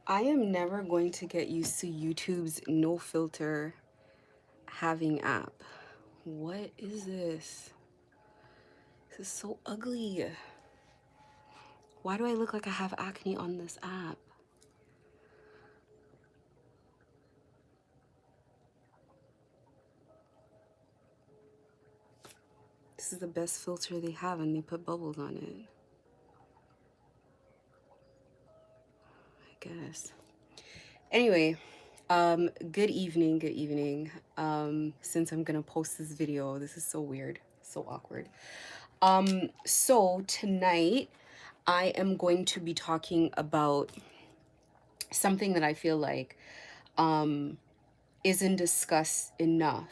I am never going to get used to YouTube's no filter having app. What is this? This is so ugly. Why do I look like I have acne on this app? This is the best filter they have and they put bubbles on it. I guess. Anyway, good evening, good evening. Since I'm gonna post this video, this is so weird, so awkward. So tonight I am going to be talking about something that I feel like isn't discussed enough.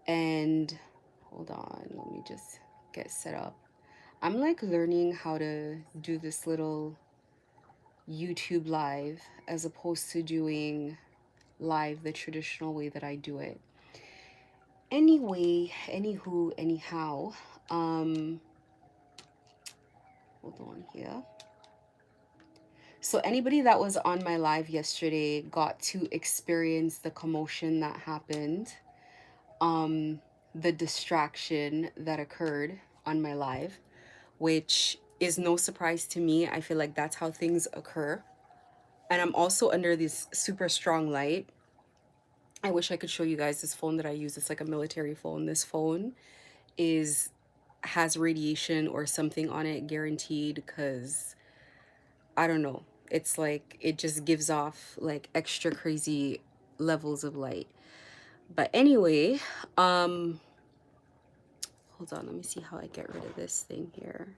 And hold on, let me just get set up. I'm like learning how to do this little YouTube live as opposed to doing live the traditional way that I do it. Anyway, anywho, anyhow, hold on here. So anybody that was on my live yesterday got to experience the commotion that happened, the distraction that occurred on my live, which is no surprise to me. I feel like that's how things occur. And I'm also under this super strong light. I wish I could show you guys this phone that I use. It's like a military phone. This phone has radiation or something on it guaranteed, because I don't know. It's like it just gives off like extra crazy levels of light. But anyway, hold on, let me see how I get rid of this thing here.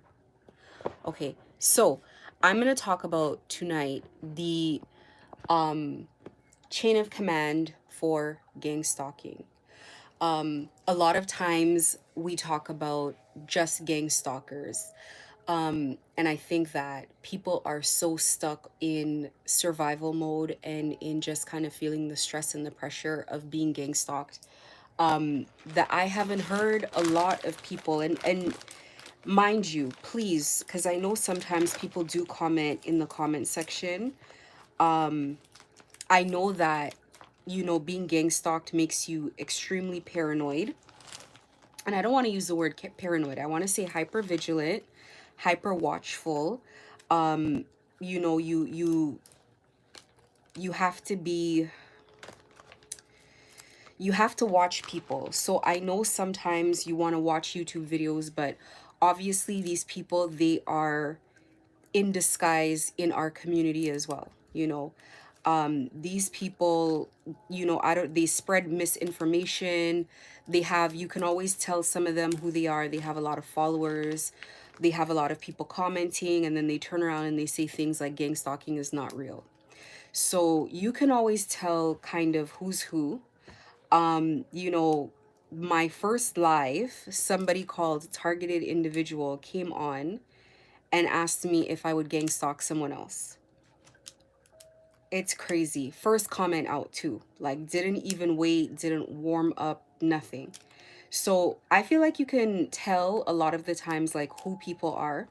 Okay, so I'm going to talk about tonight the chain of command for gang stalking. A lot of times we talk about just gang stalkers. And I think that people are so stuck in survival mode and in just kind of feeling the stress and the pressure of being gang stalked, that I haven't heard a lot of people, and mind you, please, because I know sometimes people do comment in the comment section. I know that, you know, being gang stalked makes you extremely paranoid. And I don't want to use the word paranoid. I want to say hyper vigilant, hyper watchful. You know, you have to be, you have to watch people. So I know sometimes you want to watch YouTube videos, but obviously these people, they are in disguise in our community as well, you know. These people, you know, they spread misinformation. They have, you can always tell some of them who they are. They have a lot of followers, they have a lot of people commenting, and then they turn around and they say things like gang stalking is not real. So you can always tell kind of who's who. You know, my first live, somebody called Targeted Individual came on and asked me if I would gang stalk someone else. It's crazy. First comment out too. Like, didn't even wait, didn't warm up, nothing. So I feel like you can tell a lot of the times like who people are.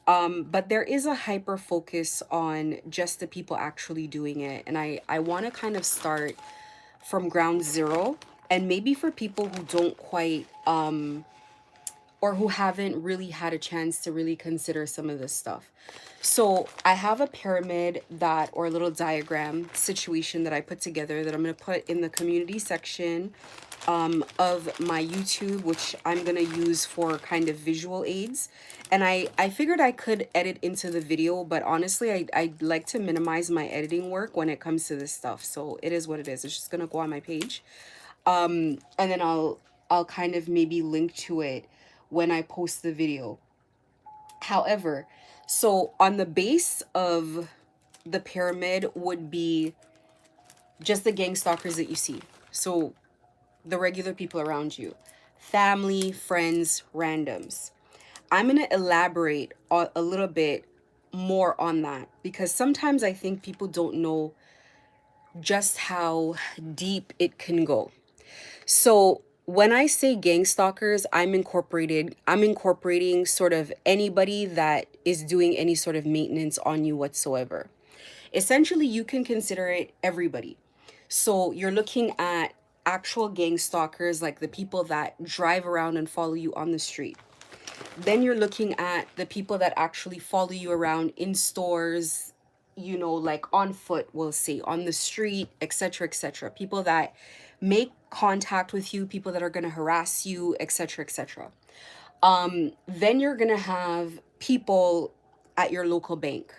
But there is a hyper focus on just the people actually doing it. And I want to kind of start from ground zero. And maybe for people who don't quite or who haven't really had a chance to really consider some of this stuff. So I have a pyramid that, or a little diagram situation that I put together that I'm going to put in the community section of my YouTube, which I'm going to use for kind of visual aids. And I figured I could edit into the video, but honestly, I like to minimize my editing work when it comes to this stuff. So it is what it is. It's just going to go on my page. And then I'll kind of maybe link to it when I post the video. However, so on the base of the pyramid would be just the gang stalkers that you see. So the regular people around you, family, friends, randoms. I'm going to elaborate a little bit more on that, because sometimes I think people don't know just how deep it can go. So when I say gang stalkers, I'm incorporating sort of anybody that is doing any sort of maintenance on you whatsoever. Essentially, you can consider it everybody. So you're looking at actual gang stalkers, like the people that drive around and follow you on the street. Then you're looking at the people that actually follow you around in stores, you know, like on foot, we'll say, on the street, etc., etc. People that make contact with you, people that are going to harass you, etc., etc. Then you're going to have people at your local bank.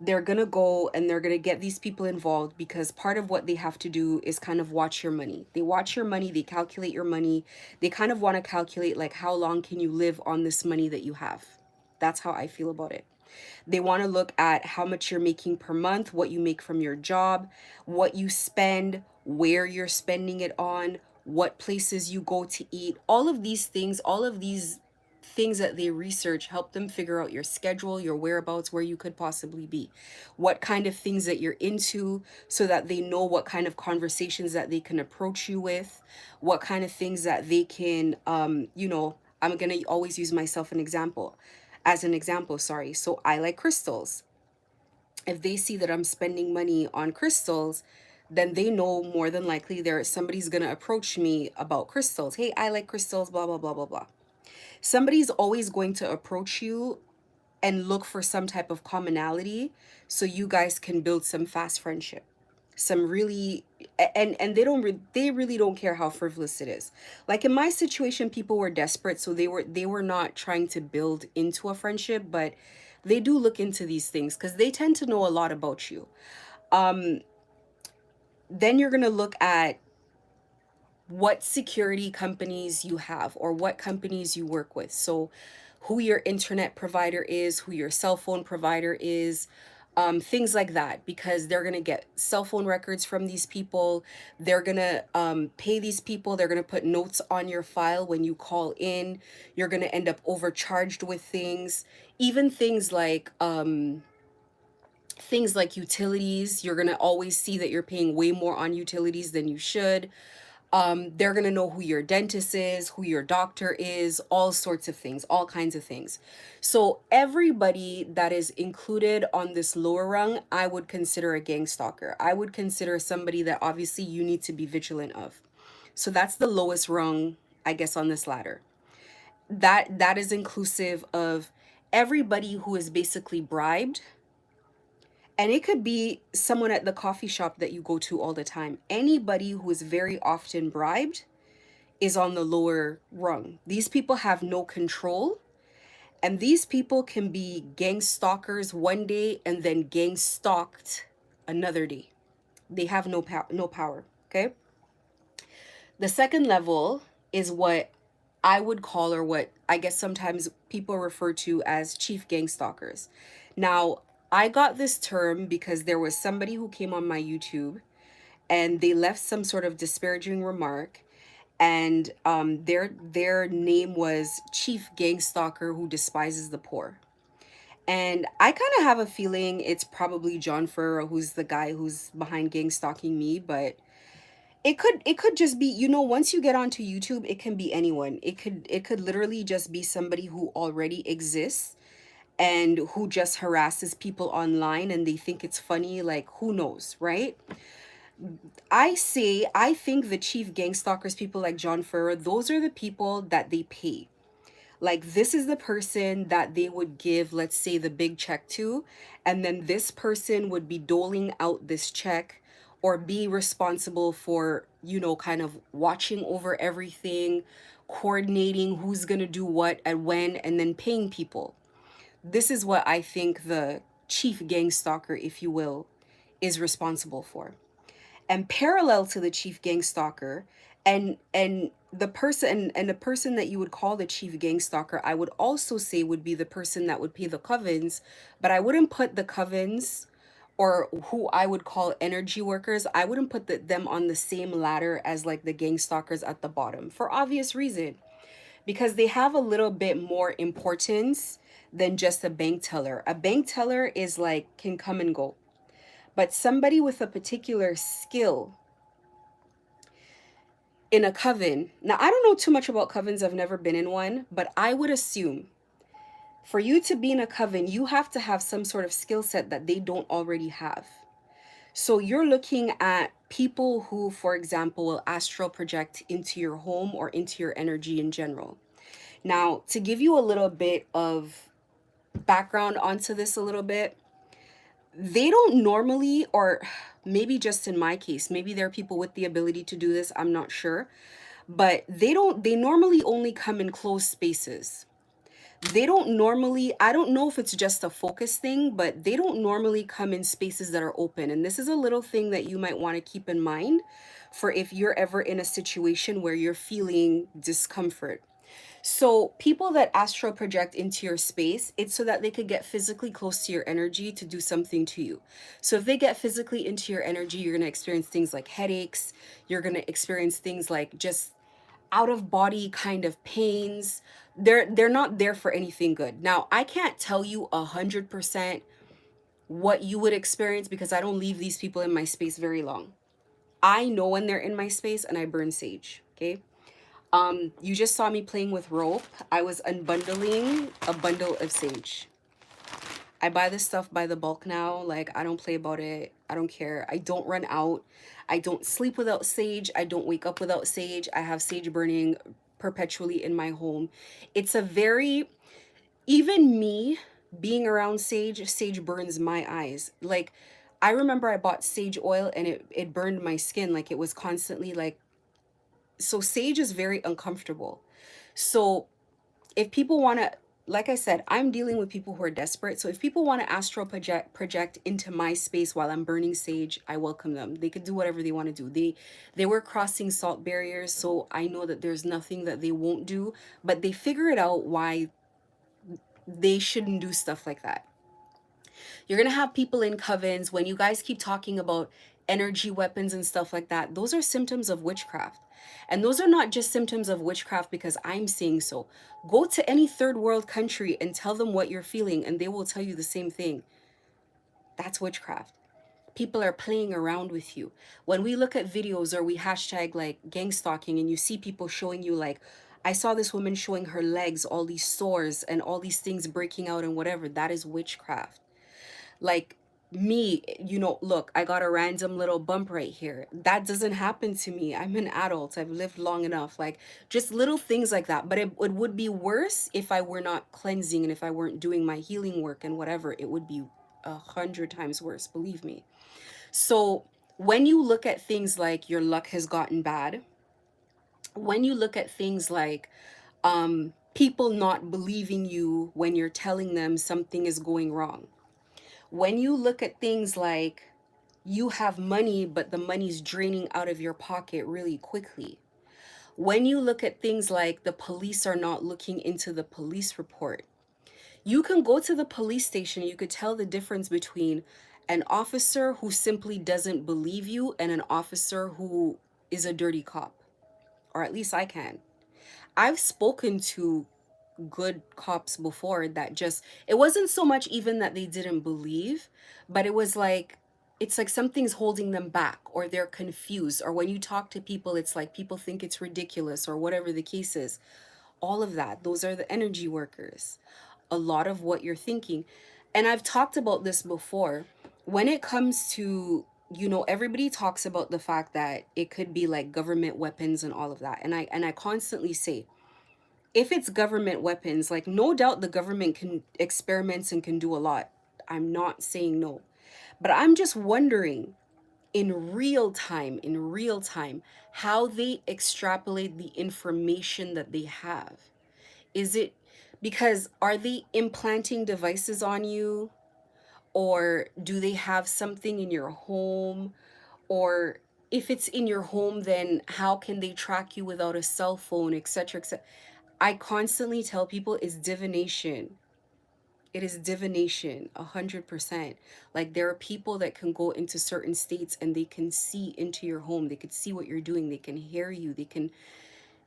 They're going to go and they're going to get these people involved because part of what they have to do is kind of watch your money. They watch your money, they calculate your money. They kind of want to calculate like how long can you live on this money that you have. That's how I feel about it. They want to look at how much you're making per month, what you make from your job, what you spend, where you're spending it on, what places you go to eat. All of these things, all of these things that they research help them figure out your schedule, your whereabouts, where you could possibly be, what kind of things that you're into, so that they know what kind of conversations that they can approach you with, what kind of things that they can, you know, I'm going to always use myself as an example, sorry. So I like crystals. If they see that I'm spending money on crystals, then they know more than likely somebody's going to approach me about crystals. Hey, I like crystals, blah, blah, blah, blah, blah. Somebody's always going to approach you and look for some type of commonality so you guys can build some fast friendship. Some really, and they really don't care how frivolous it is. Like in my situation, people were desperate, so they were not trying to build into a friendship, but they do look into these things because they tend to know a lot about you. Then you're going to look at what security companies you have or what companies you work with. So who your internet provider is, who your cell phone provider is, things like that, because they're going to get cell phone records from these people. They're going to pay these people. They're going to put notes on your file when you call in. You're going to end up overcharged with things, even things like utilities. You're going to always see that you're paying way more on utilities than you should. They're going to know who your dentist is, who your doctor is, all sorts of things, all kinds of things. So everybody that is included on this lower rung, I would consider a gang stalker. I would consider somebody that obviously you need to be vigilant of. So that's the lowest rung, I guess, on this ladder. That is inclusive of everybody who is basically bribed. And it could be someone at the coffee shop that you go to all the time. Anybody who is very often bribed is on the lower rung. These people have no control, and these people can be gang stalkers one day and then gang stalked another day. They have no power, okay? The second level is what I would call, or what I guess sometimes people refer to as chief gang stalkers. Now, I got this term because there was somebody who came on my YouTube and they left some sort of disparaging remark, and their name was Chief Gang Stalker Who Despises the Poor. And I kind of have a feeling it's probably John Ferreira who's the guy who's behind gang stalking me, but it could just be, you know, once you get onto YouTube, it can be anyone. It could literally just be somebody who already exists and who just harasses people online and they think it's funny, like who knows, right? I think the chief gang stalkers, people like John Ferrer, those are the people that they pay. Like this is the person that they would give, let's say, the big check to, and then this person would be doling out this check or be responsible for, you know, kind of watching over everything, coordinating who's going to do what and when, and then paying people. This is what I think the chief gang stalker, if you will, is responsible for. And parallel to the chief gang stalker, and the person that you would call the chief gang stalker, I would also say would be the person that would pay the covens, but I wouldn't put the covens, or who I would call energy workers, I wouldn't put them on the same ladder as like the gang stalkers at the bottom, for obvious reason, because they have a little bit more importance than just a bank teller. A bank teller is like can come and go, but somebody with a particular skill in a coven. Now, I don't know too much about covens. I've never been in one, but I would assume For you to be in a coven, you have to have some sort of skill set that they don't already have. So you're looking at people who, for example, will astral project into your home or into your energy in general. Now, to give you a little bit of background onto this a little bit, they don't normally, or maybe just in my case, maybe there are people with the ability to do this, I'm not sure, but they normally only come in closed spaces. They don't normally, I don't know if it's just a focus thing, but they don't normally come in spaces that are open. And this is a little thing that you might want to keep in mind for if you're ever in a situation where you're feeling discomfort. So people that astral project into your space, it's so that they could get physically close to your energy to do something to you. So if they get physically into your energy, you're going to experience things like headaches. You're going to experience things like just out of body kind of pains. They're not there for anything good. Now, I can't tell you 100% what you would experience because I don't leave these people in my space very long. I know when they're in my space and I burn sage, okay? You just saw me playing with rope. I was unbundling a bundle of sage. I buy this stuff by the bulk now. Like, I don't play about it. I don't care. I don't run out. I don't sleep without sage. I don't wake up without sage. I have sage burning perpetually in my home. It's a very, even me being around sage, sage burns my eyes. Like, I remember I bought sage oil and it burned my skin. Like, it was constantly like, so sage is very uncomfortable. So if people want to, like I said, I'm dealing with people who are desperate. So if people want to astral project into my space while I'm burning sage, I welcome them. They could do whatever they want to do. They were crossing salt barriers, so I know that there's nothing that they won't do, but they figure it out why they shouldn't do stuff like that. You're going to have people in covens. When you guys keep talking about energy weapons and stuff like that, those are symptoms of witchcraft. And those are not just symptoms of witchcraft because I'm saying so. Go to any third world country and tell them what you're feeling, and they will tell you the same thing. That's witchcraft. People are playing around with you. When we look at videos or we hashtag like gang stalking and you see people showing you like, I saw this woman showing her legs, all these sores and all these things breaking out and whatever, that is witchcraft. Like me, look, I got a random little bump right here. That doesn't happen to me. I'm an adult. I've lived long enough. Like just little things like that. But it would be worse if I were not cleansing and if I weren't doing my healing work and whatever. It would be 100 times worse, believe me. So when you look at things like your luck has gotten bad, when you look at things like people not believing you when you're telling them something is going wrong, when you look at things like you have money, but the money's draining out of your pocket really quickly, when you look at things like the police are not looking into the police report, you can go to the police station, you could tell the difference between an officer who simply doesn't believe you and an officer who is a dirty cop. Or at least I can. I've spoken to good cops before that just, it wasn't so much even that they didn't believe, but it was like, it's like something's holding them back or they're confused, or when you talk to people it's like people think it's ridiculous or whatever the case is. All of that, those are the energy workers. A lot of what you're thinking, and I've talked about this before, when it comes to, everybody talks about the fact that it could be like government weapons and all of that, and I constantly say, if it's government weapons, like no doubt the government can experiments and can do a lot. I'm not saying no. But I'm just wondering in real time, how they extrapolate the information that they have. Is it because are they implanting devices on you? Or do they have something in your home? Or if it's in your home, then how can they track you without a cell phone, etc., etc.? I constantly tell people it's divination. It is divination, 100%. Like there are people that can go into certain states and they can see into your home. They could see what you're doing. They can hear you.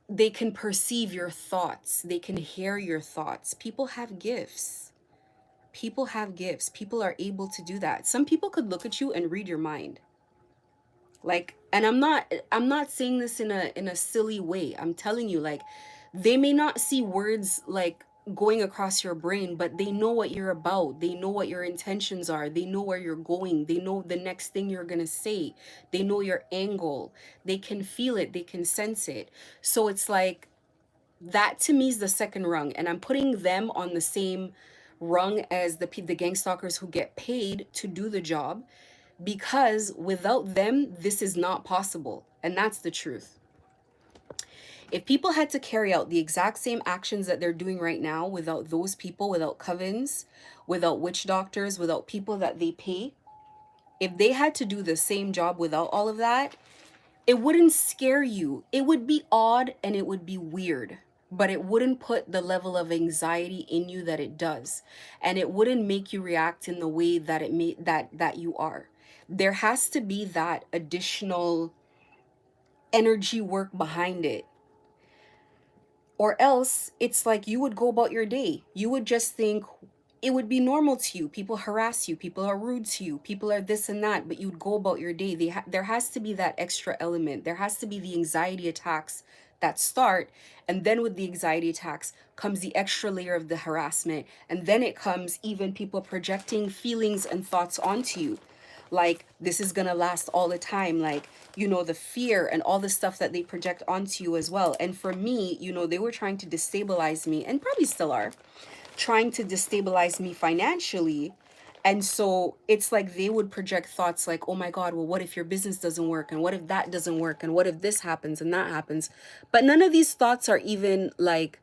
They can perceive your thoughts. They can hear your thoughts. People have gifts. People have gifts. People are able to do that. Some people could look at you and read your mind. Like, and I'm not saying this in a silly way. I'm telling you, like, they may not see words like going across your brain, but they know what you're about. They know what your intentions are. They know where you're going. They know the next thing you're going to say. They know your angle. They can feel it. They can sense it. So it's like, that to me is the second rung, and I'm putting them on the same rung as the gang stalkers who get paid to do the job, because without them this is not possible, and that's the truth. If people had to carry out the exact same actions that they're doing right now without those people, without covens, without witch doctors, without people that they pay, if they had to do the same job without all of that, it wouldn't scare you. It would be odd and it would be weird, but it wouldn't put the level of anxiety in you that it does. And it wouldn't make you react in the way that it made that you are. There has to be that additional energy work behind it. Or else it's like you would go about your day. You would just think it would be normal to you. People harass you. People are rude to you. People are this and that, but you'd go about your day. There has to be that extra element. There has to be the anxiety attacks that start. And then with the anxiety attacks comes the extra layer of the harassment. And then it comes even people projecting feelings and thoughts onto you, like this is gonna last all the time, like, you know, the fear and all the stuff that they project onto you as well. And for me, you know, they were trying to destabilize me, and probably still are trying to destabilize me financially. And so it's like they would project thoughts like, oh my God, well, what if your business doesn't work, and what if that doesn't work, and what if this happens and that happens. But none of these thoughts are even like,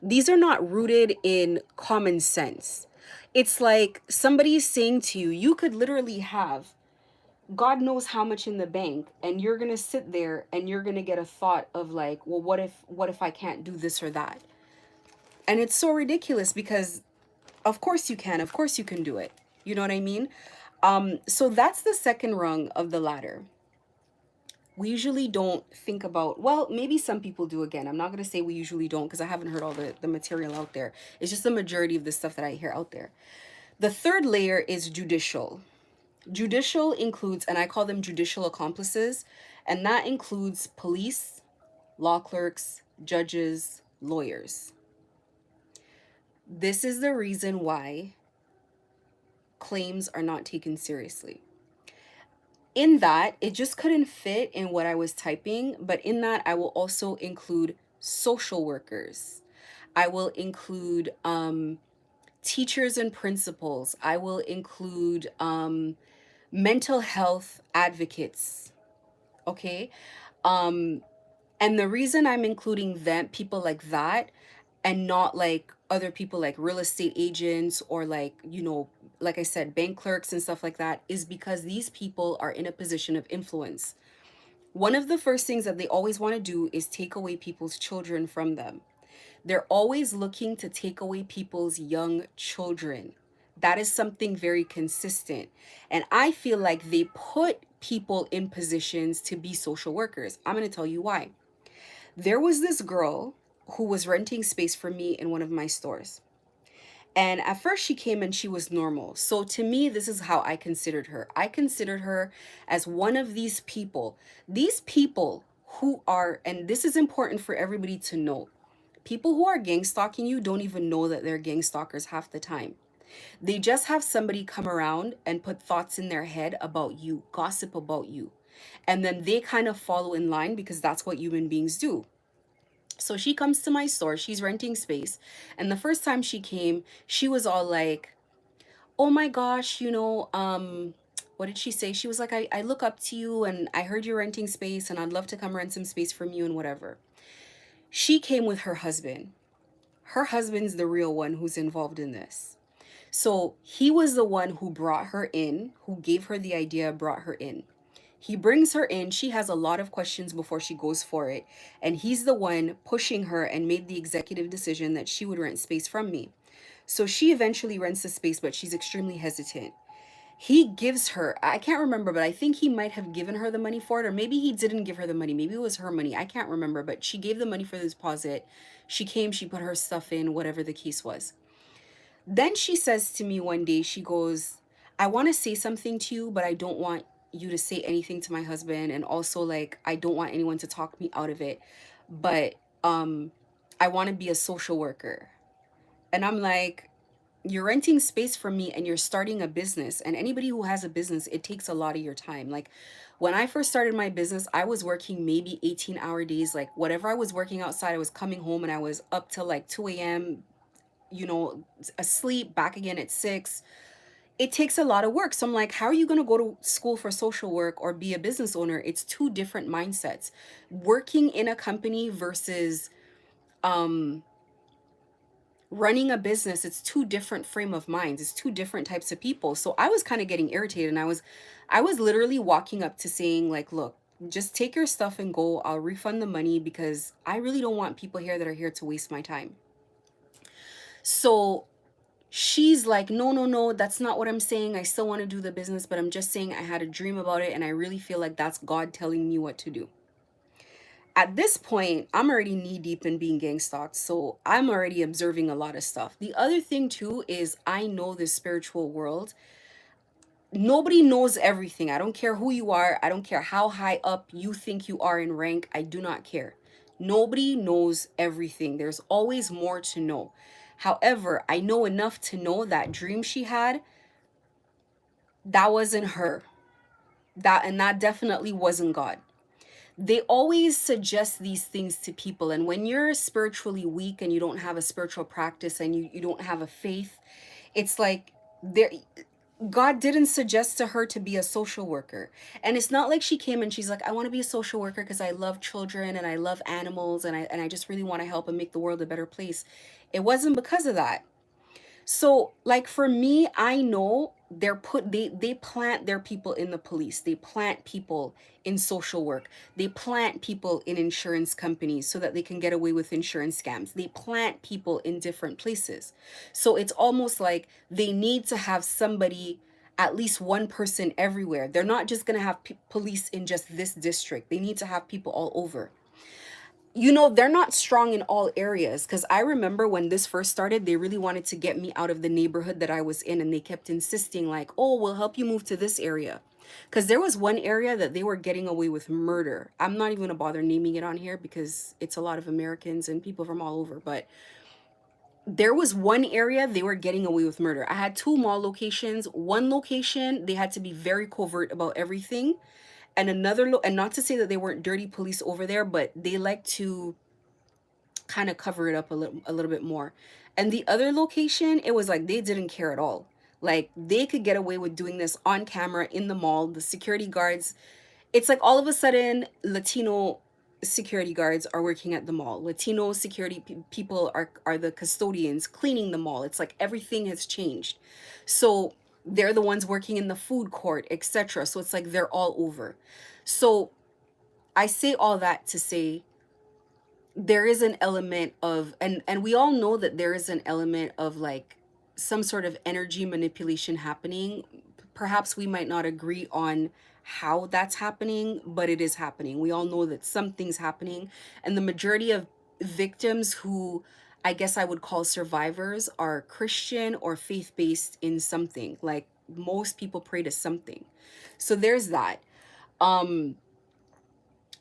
these are not rooted in common sense. It's like somebody's saying to you, you could literally have God knows how much in the bank, and you're going to sit there and you're going to get a thought of like, well, what if I can't do this or that? And it's so ridiculous because of course you can. Of course you can do it. You know what I mean? So that's the second rung of the ladder. We usually don't think about, well, maybe some people do. Again, I'm not going to say we usually don't, because I haven't heard all the material out there. It's just the majority of the stuff that I hear out there. The third layer is judicial. Judicial includes, and I call them judicial accomplices, and that includes police, law clerks, judges, lawyers. This is the reason why claims are not taken seriously. In that, it just couldn't fit in what I was typing, but in that, I will also include social workers. I will include teachers and principals. I will include mental health advocates. Okay. And the reason I'm including them, people like that, and not like other people like real estate agents or like, you know, like I said, bank clerks and stuff like that, is because these people are in a position of influence. One of the first things that they always want to do is take away people's children from them. They're always looking to take away people's young children. That is something very consistent. And I feel like they put people in positions to be social workers. I'm going to tell you why. There was this girl who was renting space for me in one of my stores. And at first she came and she was normal. So to me, this is how I considered her. I considered her as one of these people who are, and this is important for everybody to know, people who are gang stalking you don't even know that they're gang stalkers half the time. They just have somebody come around and put thoughts in their head about you, gossip about you. And then they kind of follow in line because that's what human beings do. So she comes to my store, she's renting space. And the first time she came, she was all like, oh my gosh, you know, what did she say? She was like, I look up to you and I heard you're renting space and I'd love to come rent some space from you and whatever. She came with her husband. Her husband's the real one who's involved in this. So he was the one who brought her in, who gave her the idea, brought her in. He brings her in. She has a lot of questions before she goes for it. And he's the one pushing her and made the executive decision that she would rent space from me. So she eventually rents the space, but she's extremely hesitant. He gives her, I can't remember, but I think he might have given her the money for it, or maybe he didn't give her the money. Maybe it was her money. I can't remember, but she gave the money for the deposit. She came, she put her stuff in, whatever the case was. Then she says to me one day, she goes, I want to say something to you, but I don't want you to say anything to my husband. And also, like, I don't want anyone to talk me out of it. But I want to be a social worker. And I'm like, you're renting space from me and you're starting a business. And anybody who has a business, it takes a lot of your time. Like when I first started my business, I was working maybe 18-hour days. Like whatever I was working outside, I was coming home and I was up till like 2 a.m., you know, asleep, back again at 6. It takes a lot of work. So I'm like, how are you going to go to school for social work or be a business owner? It's two different mindsets. Working in a company versus um running a business, it's two different frame of minds. It's two different types of people. So I was kind of getting irritated, and I was literally walking up to saying like, look, just take your stuff and go. I'll refund the money because I really don't want people here that are here to waste my time. So she's like, no, no, no, that's not what I'm saying. I still want to do the business, but I'm just saying I had a dream about it and I really feel like that's God telling me what to do. At this point, I'm already knee deep in being gang stalked, so I'm already observing a lot of stuff. The other thing too is I know the spiritual world. Nobody knows everything. I don't care who you are. I don't care how high up you think you are in rank. I do not care. Nobody knows everything. There's always more to know. However, I know enough to know that dream she had, that wasn't her. That definitely wasn't God. They always suggest these things to people, and when you're spiritually weak and you don't have a spiritual practice and you don't have a faith, it's like there God didn't suggest to her to be a social worker. And it's not like she came and she's like, I want to be a social worker because I love children and I love animals and I just really want to help and make the world a better place. It wasn't because of that. So like for me, I know they plant their people in the police. They plant people in social work. They plant people in insurance companies so that they can get away with insurance scams. They plant people in different places. So it's almost like they need to have somebody, at least one person everywhere. They're not just going to have police in just this district. They need to have people all over. They're not strong in all areas, because I remember when this first started, they really wanted to get me out of the neighborhood that I was in, and they kept insisting like, oh, we'll help you move to this area, because there was one area that they were getting away with murder. I'm not even gonna bother naming it on here because it's a lot of Americans and people from all over, but there was one area they were getting away with murder. I had two mall locations. One location, they had to be very covert about everything, and and not to say that they weren't dirty police over there, but they like to kind of cover it up a little bit more. And the other location, it was like they didn't care at all. Like they could get away with doing this on camera in the mall. The security guards, it's like all of a sudden Latino security guards are working at the mall. Latino security people are the custodians cleaning the mall. It's like everything has changed. So they're the ones working in the food court, etc. So it's like they're all over. So I say all that to say there is an element of, and we all know that there is an element of like some sort of energy manipulation happening. Perhaps we might not agree on how that's happening, but it is happening. We all know that something's happening, and the majority of victims, who I guess I would call survivors, are Christian or faith-based in something. Like most people pray to something. So there's that. um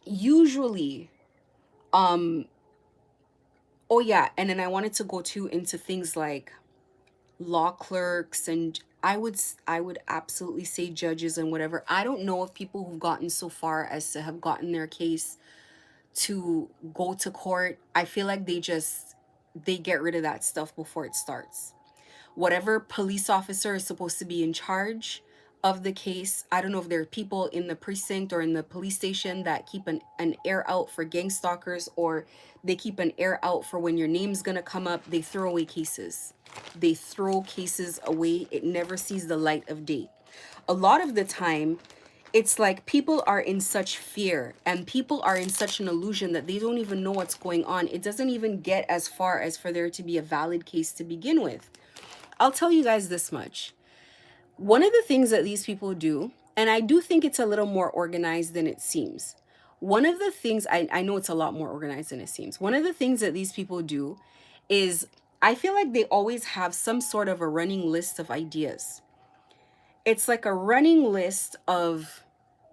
Usually, um oh yeah, and then I wanted to go too into things like law clerks, and I would absolutely say judges and whatever. I don't know if people who've gotten so far as to have gotten their case to go to court. I feel like they get rid of that stuff before it starts. Whatever police officer is supposed to be in charge of the case, I don't know if there are people in the precinct or in the police station that keep an air out for gang stalkers, or they keep an air out for when your name's gonna come up. They throw away cases. They throw cases away. It never sees the light of day. A lot of the time, it's like people are in such fear and people are in such an illusion that they don't even know what's going on. It doesn't even get as far as for there to be a valid case to begin with. I'll tell you guys this much. One of the things that these people do, and I do think it's a little more organized than it seems. One of the things, I know it's a lot more organized than it seems. One of the things that these people do is, I feel like they always have some sort of a running list of ideas. It's like a running list of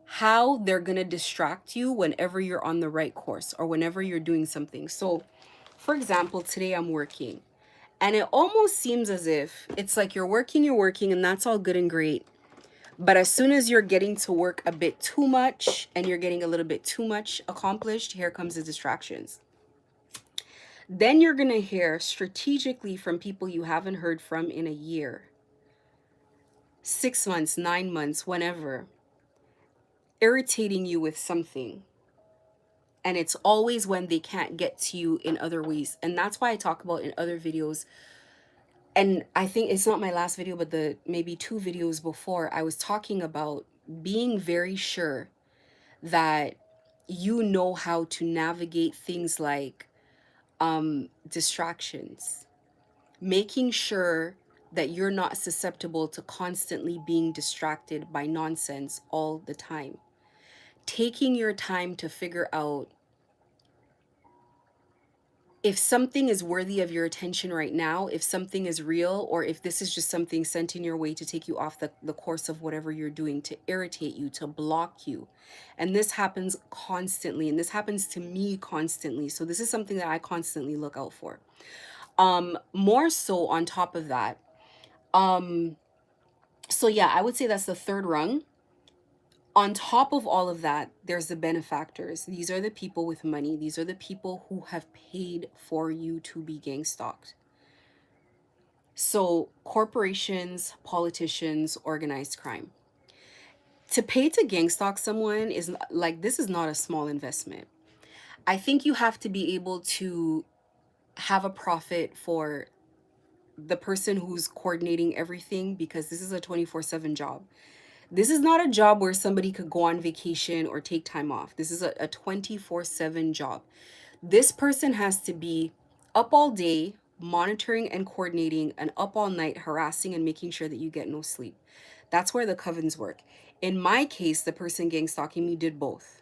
how they're going to distract you whenever you're on the right course or whenever you're doing something. So, for example, today I'm working, And it almost seems as if it's like you're working, and that's all good and great. But as soon as you're getting to work a bit too much and you're getting a little bit too much accomplished, here comes the distractions. Then you're going to hear strategically from people you haven't heard from in a year, 6 months, 9 months, whenever, irritating you with something. And it's always when they can't get to you in other ways. And that's why I talk about in other videos. And I think it's not my last video, but the maybe 2 videos before, I was talking about being very sure that you know how to navigate things like distractions, making sure that you're not susceptible to constantly being distracted by nonsense all the time, taking your time to figure out if something is worthy of your attention right now, if something is real, or if this is just something sent in your way to take you off the course of whatever you're doing, to irritate you, to block you. And this happens constantly, and this happens to me constantly. So this is something that I constantly look out for. More so on top of that. So yeah, I would say that's the third rung. On top of all of that, there's the benefactors. These are the people with money. These are the people who have paid for you to be gang stalked. So corporations, politicians, organized crime. To pay to gang stalk someone is like, this is not a small investment. I think you have to be able to have a profit for the person who's coordinating everything, because this is a 24/7 job. This is not a job where somebody could go on vacation or take time off. This is a 24/7 job. This person has to be up all day, monitoring and coordinating, and up all night, harassing and making sure that you get no sleep. That's where the covens work. In my case, the person gang stalking me did both.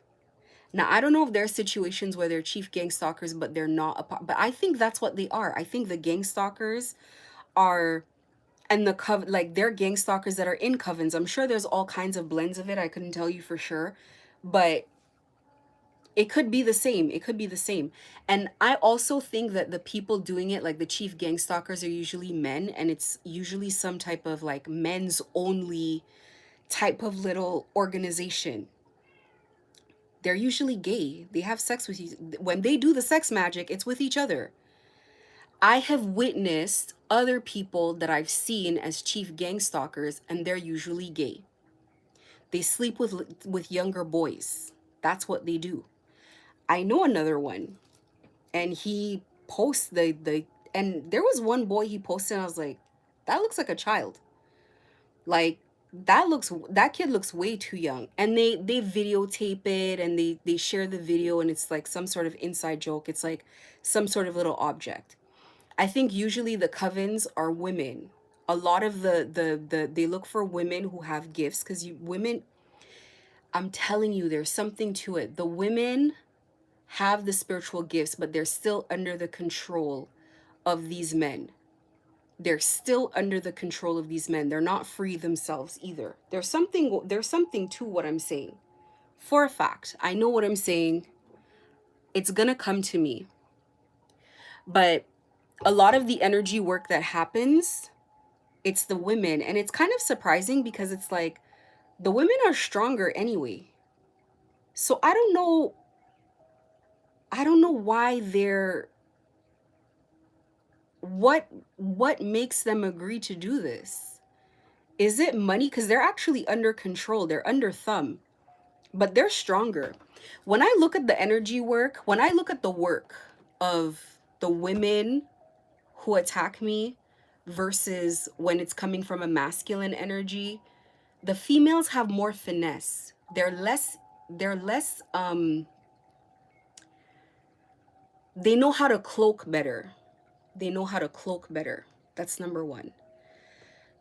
Now, I don't know if there are situations where they're chief gang stalkers, but they're not a part. But I think that's what they are. I think the gang stalkers are, and the like they're gang stalkers that are in covens. I'm sure there's all kinds of blends of it. I couldn't tell you for sure, but it could be the same. It could be the same. And I also think that the people doing it, like the chief gang stalkers, are usually men, and it's usually some type of like men's only type of little organization. They're usually gay. They have sex with you. When they do the sex magic, it's with each other. I have witnessed other people that I've seen as chief gang stalkers, and they're usually gay. They sleep with younger boys. That's what they do. I know another one, and he posts the and there was one boy he posted, and I was like, that looks like a child. Like, that kid looks way too young. And they videotape it, and they share the video, and it's like some sort of inside joke. It's like some sort of little object. I think usually the covens are women. A lot of the they look for women who have gifts, because you women, I'm telling you, there's something to it. The women have the spiritual gifts, but they're still under the control of these men. They're still under the control of these men. They're not free themselves either. There's something to what I'm saying. For a fact, I know what I'm saying. It's gonna come to me. But a lot of the energy work that happens, it's the women. And it's kind of surprising, because it's like the women are stronger anyway. So I don't know why they're, what makes them agree to do this. Is it money? Because they're actually under control, they're under thumb, but they're stronger. When I look at the energy work, when I look at the work of the women who attack me versus when it's coming from a masculine energy, the females have more finesse. They're less they know how to cloak better. They know how to cloak better. That's number one.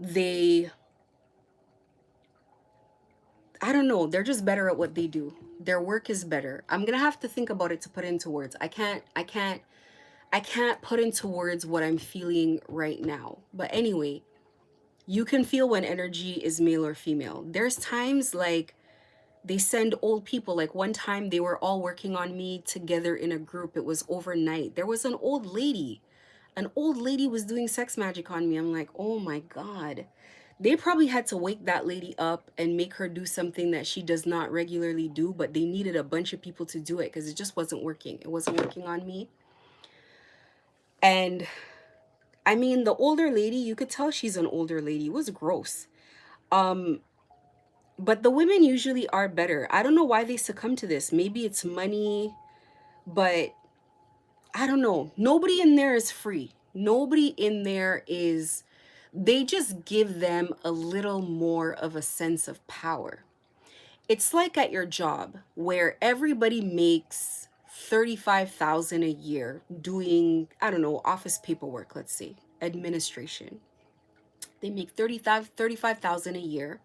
They, I don't know, they're just better at what they do. Their work is better. I'm gonna have to think about it to put into words. I can't put into words what I'm feeling right now. But anyway, you can feel when energy is male or female. There's times like they send old people. Like one time they were all working on me together in a group. It was overnight. There was an old lady. An old lady was doing sex magic on me. I'm like, oh my God. They probably had to wake that lady up and make her do something that she does not regularly do, but they needed a bunch of people to do it because it just wasn't working. It wasn't working on me. And I mean, the older lady, you could tell she's an older lady. It was gross. But the women usually are better. I don't know why they succumb to this. Maybe it's money, but I don't know. Nobody in there is free. Nobody in there is, they just give them a little more of a sense of power. It's like at your job where everybody makes 35,000 a year doing, I don't know, office paperwork, let's say, administration. They make 35,000 a year,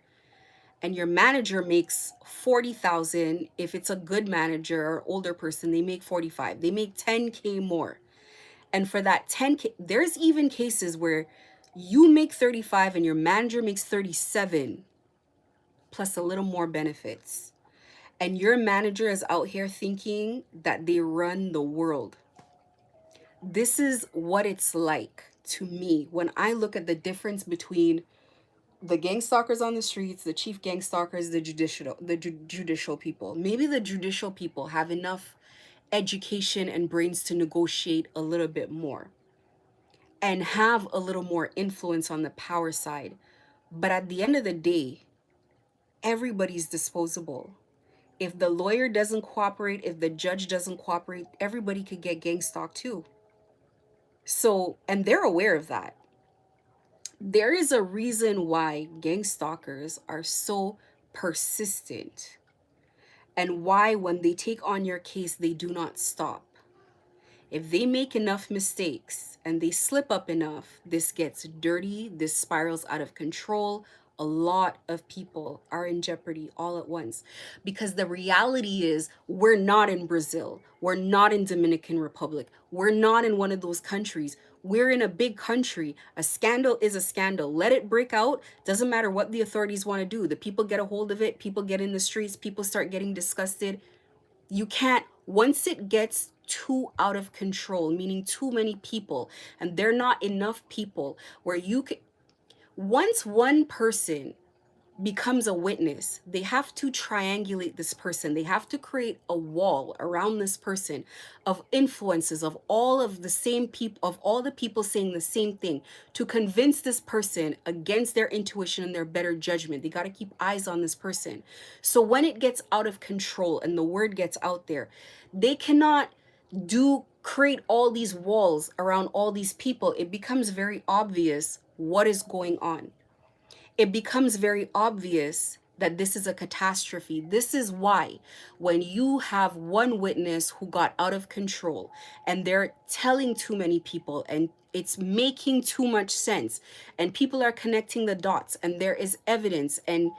and your manager makes 40,000. If it's a good manager or older person, they make 45. They make 10K more. And for that 10K, there's even cases where you make 35 and your manager makes 37 plus a little more benefits. And your manager is out here thinking that they run the world. This is what it's like to me when I look at the difference between the gang stalkers on the streets, the chief gang stalkers, the judicial people. Maybe the judicial people have enough education and brains to negotiate a little bit more and have a little more influence on the power side. But at the end of the day, everybody's disposable. If the lawyer doesn't cooperate, if the judge doesn't cooperate, everybody could get gang stalked too. So, and they're aware of that. There is a reason why gang stalkers are so persistent and why when they take on your case, they do not stop. If they make enough mistakes and they slip up enough, this gets dirty, this spirals out of control. A lot of people are in jeopardy all at once because the reality is we're not in Brazil. We're not in Dominican Republic. We're not in one of those countries. We're in a big country. A scandal is a scandal. Let it break out. Doesn't matter what the authorities want to do. The people get a hold of it. People get in the streets. People start getting disgusted. You can't, once it gets too out of control, meaning too many people, and they're not enough people where you can, once one person becomes a witness, they have to triangulate this person. They have to create a wall around this person of influences of all of the same people, of all the people saying the same thing to convince this person against their intuition and their better judgment. They got to keep eyes on this person. So when it gets out of control and the word gets out there, they cannot create all these walls around all these people. It becomes very obvious what is going on. It becomes very obvious that this is a catastrophe. This is why when you have one witness who got out of control and they're telling too many people and it's making too much sense and people are connecting the dots and there is evidence and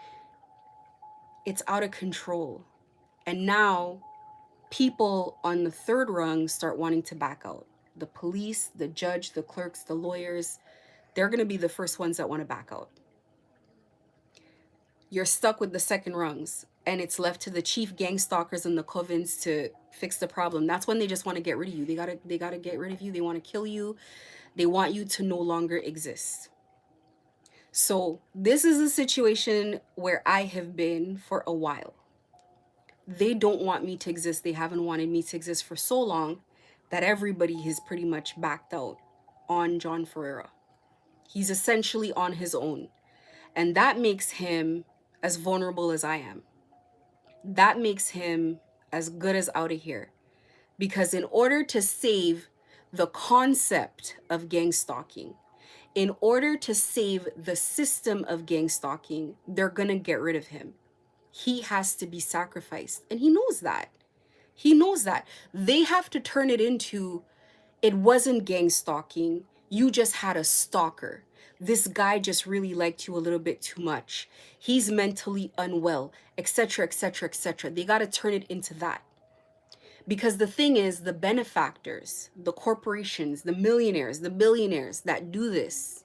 it's out of control. And now people on the third rung start wanting to back out. The police, the judge, the clerks, the lawyers, they're going to be the first ones that want to back out. You're stuck with the second rungs and it's left to the chief gang stalkers and the covens to fix the problem. That's when they just want to get rid of you. They gotta get rid of you. They want to kill you. They want you to no longer exist. So this is a situation where I have been for a while. They don't want me to exist. They haven't wanted me to exist for so long that everybody has pretty much backed out on John Ferreira. He's essentially on his own. And that makes him as vulnerable as I am. That makes him as good as out of here. Because in order to save the concept of gang stalking, in order to save the system of gang stalking, they're going to get rid of him. He has to be sacrificed. And he knows that. He knows that. They have to turn it into, it wasn't gang stalking. You just had a stalker. This guy just really liked you a little bit too much. He's mentally unwell, etc., etc., etc. They got to turn it into that. Because the thing is, the benefactors, the corporations, the millionaires, the billionaires that do this,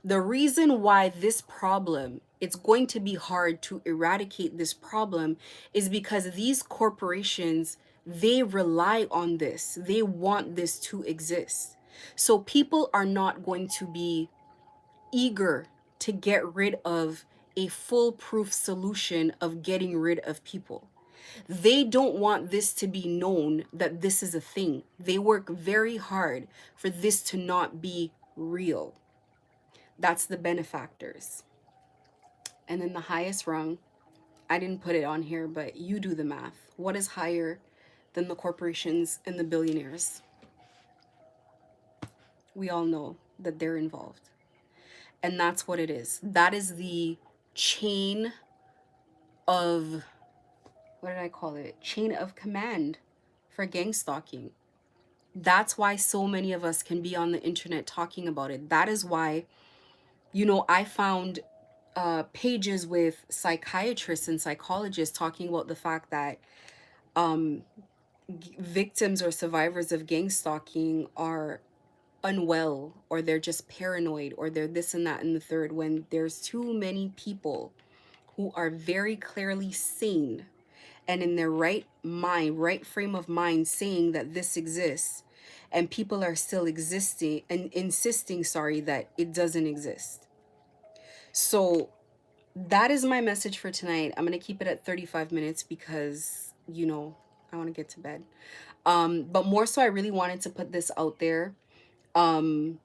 the reason why this problem, it's going to be hard to eradicate this problem is because these corporations, they rely on this. They want this to exist. So people are not going to be eager to get rid of a foolproof solution of getting rid of people. They don't want this to be known that this is a thing. They work very hard for this to not be real. That's the benefactors. And then the highest rung, I didn't put it on here, but you do the math. What is higher than the corporations and the billionaires? We all know that they're involved. And that's what it is. That is the chain of, what did I call it? Chain of command for gang stalking. That's why so many of us can be on the internet talking about it. That is why, you know, I found pages with psychiatrists and psychologists talking about the fact that victims or survivors of gang stalking are unwell, or they're just paranoid, or they're this and that and the third, when there's too many people who are very clearly sane and in their right mind, right frame of mind, saying that this exists, and people are still existing and insisting, sorry, that it doesn't exist. So that is my message for tonight. I'm going to keep it at 35 minutes because, you know, I want to get to bed. But more so, I really wanted to put this out there. I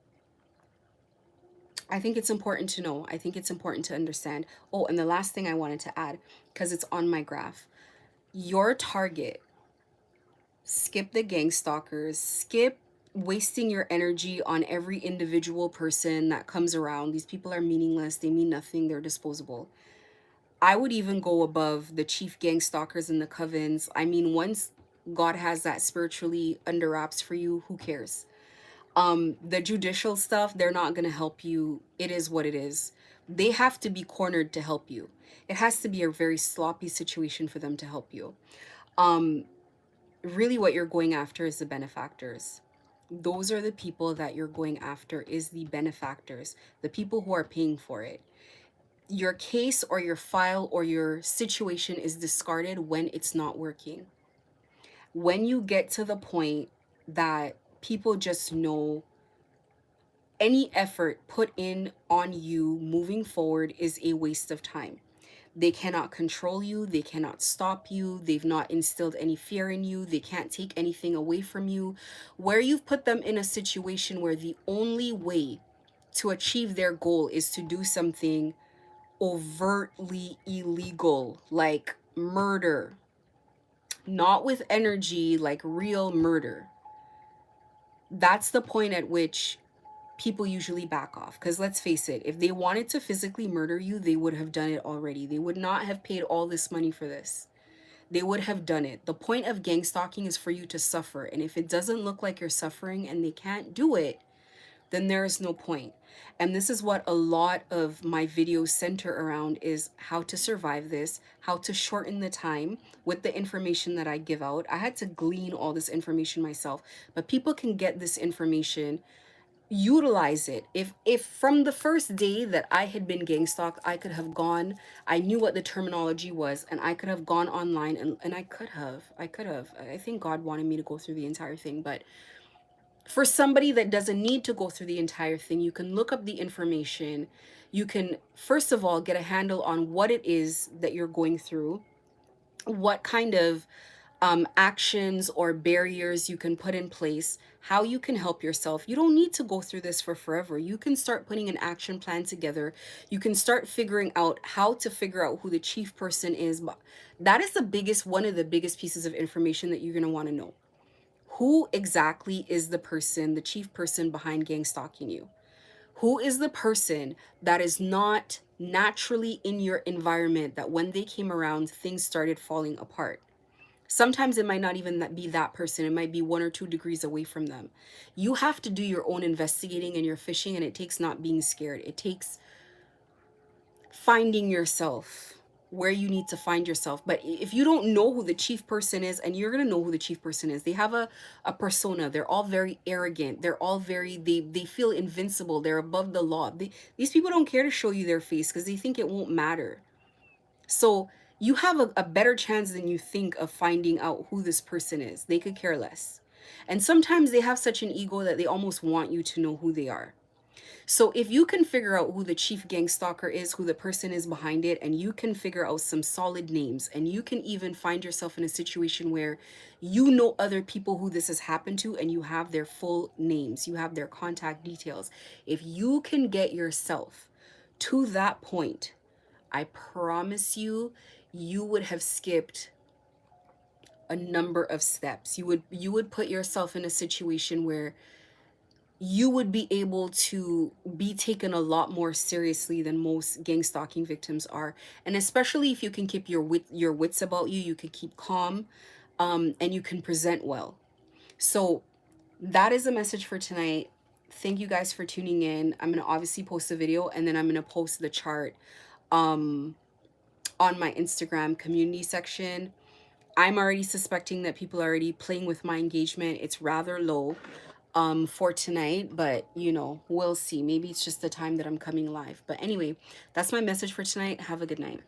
think it's important to know. I think it's important to understand. Oh, and the last thing I wanted to add, because it's on my graph, your target, skip the gang stalkers, skip wasting your energy on every individual person that comes around. These people are meaningless. They mean nothing. They're disposable. I would even go above the chief gang stalkers and the covens. I mean, once God has that spiritually under wraps for you, who cares? The judicial stuff, they're not going to help you. It is what it is. They have to be cornered to help you. It has to be a very sloppy situation for them to help you. Really what you're going after is the benefactors. Those are the people that you're going after, is the benefactors, the people who are paying for it. Your case or your file or your situation is discarded when it's not working. When you get to the point that people just know any effort put in on you moving forward is a waste of time. They cannot control you. They cannot stop you. They've not instilled any fear in you. They can't take anything away from you. Where you've put them in a situation where the only way to achieve their goal is to do something overtly illegal, like murder, not with energy, like real murder. That's the point at which people usually back off. Because let's face it, if they wanted to physically murder you, they would have done it already. They would not have paid all this money for this. They would have done it. The point of gang stalking is for you to suffer. And if it doesn't look like you're suffering and they can't do it, then there is no point. And this is what a lot of my videos center around, is how to survive this, how to shorten the time with the information that I give out. I had to glean all this information myself, but people can get this information, utilize it. If from the first day that I had been gang stalked, I could have gone, I knew what the terminology was, and I could have gone online and I could have. I think God wanted me to go through the entire thing, but for somebody that doesn't need to go through the entire thing, you can look up the information. You can, first of all, get a handle on what it is that you're going through, what kind of actions or barriers you can put in place, how you can help yourself. You don't need to go through this for forever. You can start putting an action plan together. You can start figuring out how to figure out who the chief person is. But that is the biggest, one of the biggest pieces of information that you're going to want to know. Who exactly is the person, the chief person behind gang stalking you? Who is the person that is not naturally in your environment, that when they came around, things started falling apart? Sometimes it might not even be that person. It might be 1 or 2 degrees away from them. You have to do your own investigating and your fishing, and it takes not being scared. It takes finding yourself where you need to find yourself. But if you don't know who the chief person is, and you're going to know who the chief person is, they have a persona. They're all very arrogant. They're all very, they feel invincible. They're above the law. These people don't care to show you their face because they think it won't matter. So you have a better chance than you think of finding out who this person is. They could care less. And sometimes they have such an ego that they almost want you to know who they are. So if you can figure out who the chief gang stalker is, who the person is behind it, and you can figure out some solid names, and you can even find yourself in a situation where you know other people who this has happened to, and you have their full names, you have their contact details. If you can get yourself to that point, I promise you, you would have skipped a number of steps. You would put yourself in a situation where you would be able to be taken a lot more seriously than most gang stalking victims are. And especially if you can keep your wits about you, you can keep calm, and you can present well. So that is a message for tonight. Thank you guys for tuning in. I'm going to obviously post a video, and then I'm going to post the chart um, on my Instagram community section. I'm already suspecting that people are already playing with my engagement. It's rather low for tonight, but you know, we'll see. Maybe it's just the time that I'm coming live. But anyway, that's my message for tonight. Have a good night.